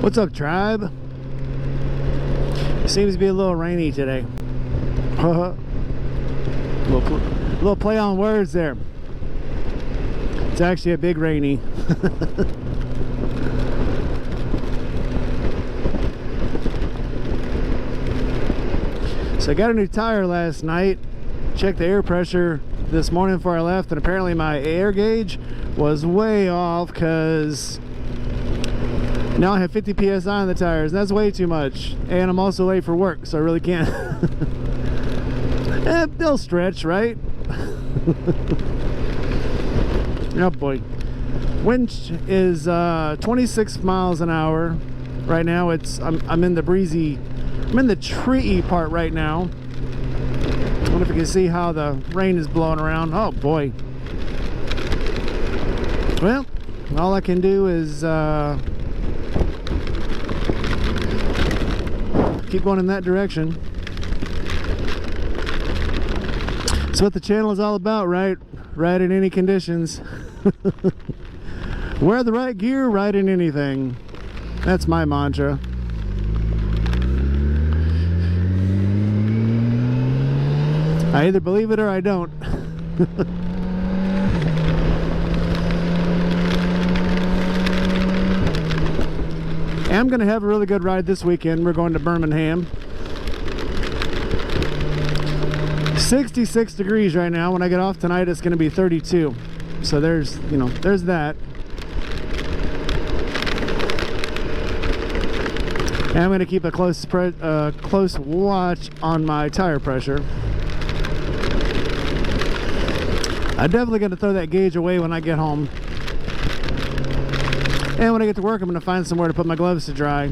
What's up, tribe? Seems to be a little rainy today. little play on words there. It's actually a big rainy. So I got a new tire last night. Checked the air pressure this morning before I left, and apparently my air gauge was way off because now I have 50 psi on the tires, and that's way too much. And I'm also late for work, so I really can't. They'll stretch, right? Oh boy. Wind is 26 miles an hour right now. I'm in the breezy, I'm in the treey part right now. I wonder if you can see how the rain is blowing around. Oh boy. Well, all I can do is keep going in that direction. That's what the channel is all about, right? Ride in any conditions. Wear the right gear, ride in anything. That's my mantra. I either believe it or I don't. I'm gonna have a really good ride this weekend. We're going to Birmingham. 66 degrees right now. When I get off tonight, it's gonna be 32. So there's that. And I'm gonna keep a close watch on my tire pressure. I'm definitely gonna throw that gauge away when I get home. And when I get to work, I'm going to find somewhere to put my gloves to dry.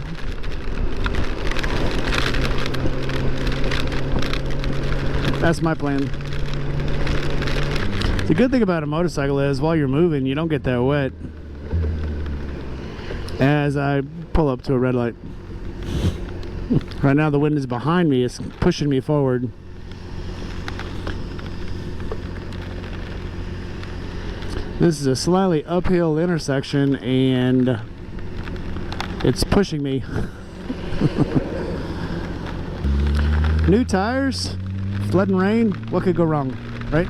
That's my plan. The good thing about a motorcycle is while you're moving, you don't get that wet. As I pull up to a red light. Right now the wind is behind me. It's pushing me forward. This is a slightly uphill intersection and it's pushing me. New tires, flood and rain, what could go wrong, right?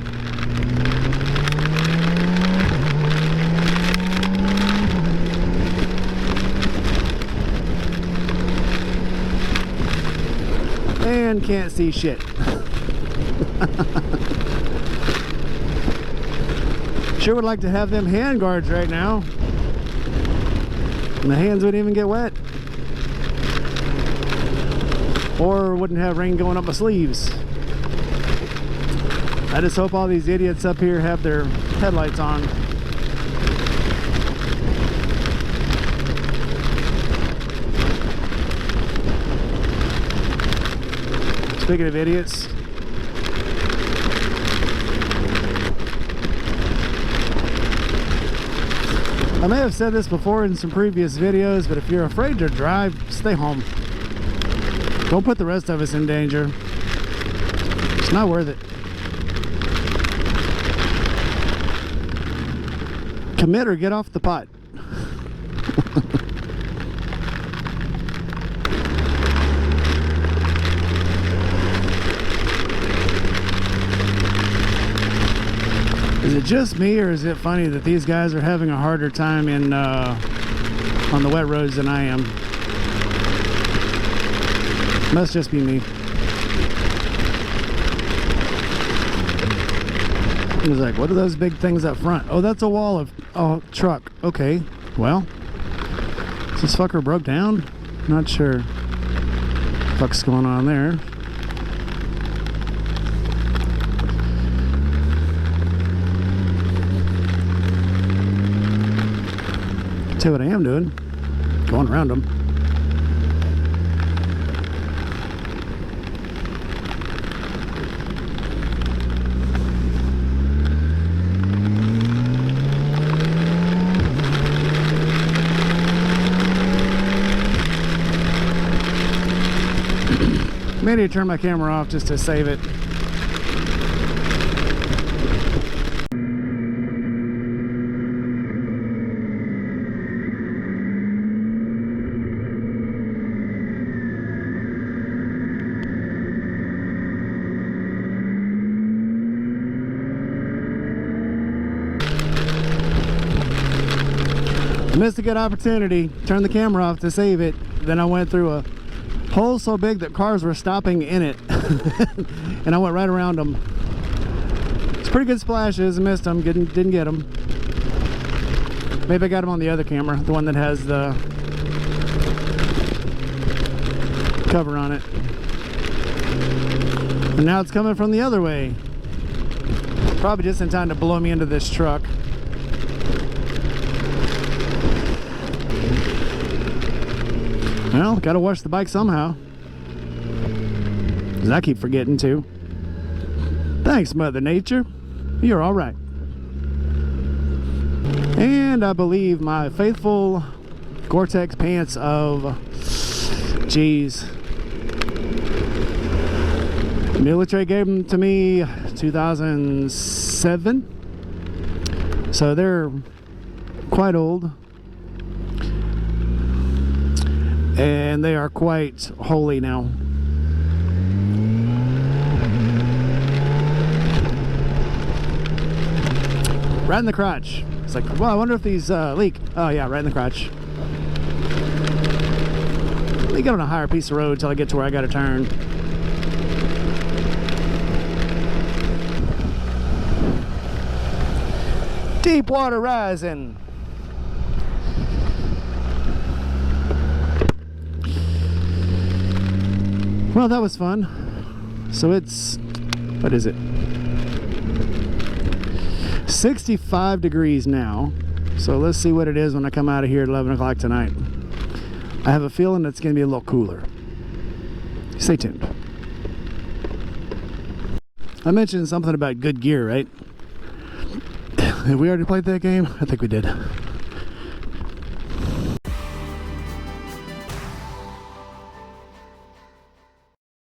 And can't see shit. Sure would like to have them hand guards right now. And the hands wouldn't even get wet. Or wouldn't have rain going up my sleeves. I just hope all these idiots up here have their headlights on. Speaking of idiots, I may have said this before in some previous videos, but if you're afraid to drive, stay home. Don't put the rest of us in danger. It's not worth it. Commit or get off the pot. Is it just me, or is it funny that these guys are having a harder time on the wet roads than I am? Must just be me. I was like, what are those big things up front? Oh, that's a wall of truck. Okay, well, is this fucker broke down? Not sure. Fuck's going on there? Tell you what I am doing, going around them. Maybe turn my camera off just to save it. Missed a good opportunity. Turned the camera off to save it. Then I went through a hole so big that cars were stopping in it. And I went right around them. It's pretty good splashes. I missed them. Didn't get them. Maybe I got them on the other camera, the one that has the cover on it. And now it's coming from the other way. Probably just in time to blow me into this truck. Well, gotta wash the bike somehow. 'Cause I keep forgetting to. Thanks, Mother Nature. You're all right. And I believe my faithful Gore-Tex pants of, geez, military gave them to me 2007. So they're quite old. And they are quite holy now. Right in the crotch. It's like, well, I wonder if these leak. Oh yeah, right in the crotch. Let me get on a higher piece of road until I get to where I gotta turn. Deep water rising. Well, that was fun. So it's, what is it? 65 degrees now. So let's see what it is when I come out of here at 11 o'clock tonight. I have a feeling it's going to be a little cooler. Stay tuned. I mentioned something about good gear, right? Have we already played that game? I think we did.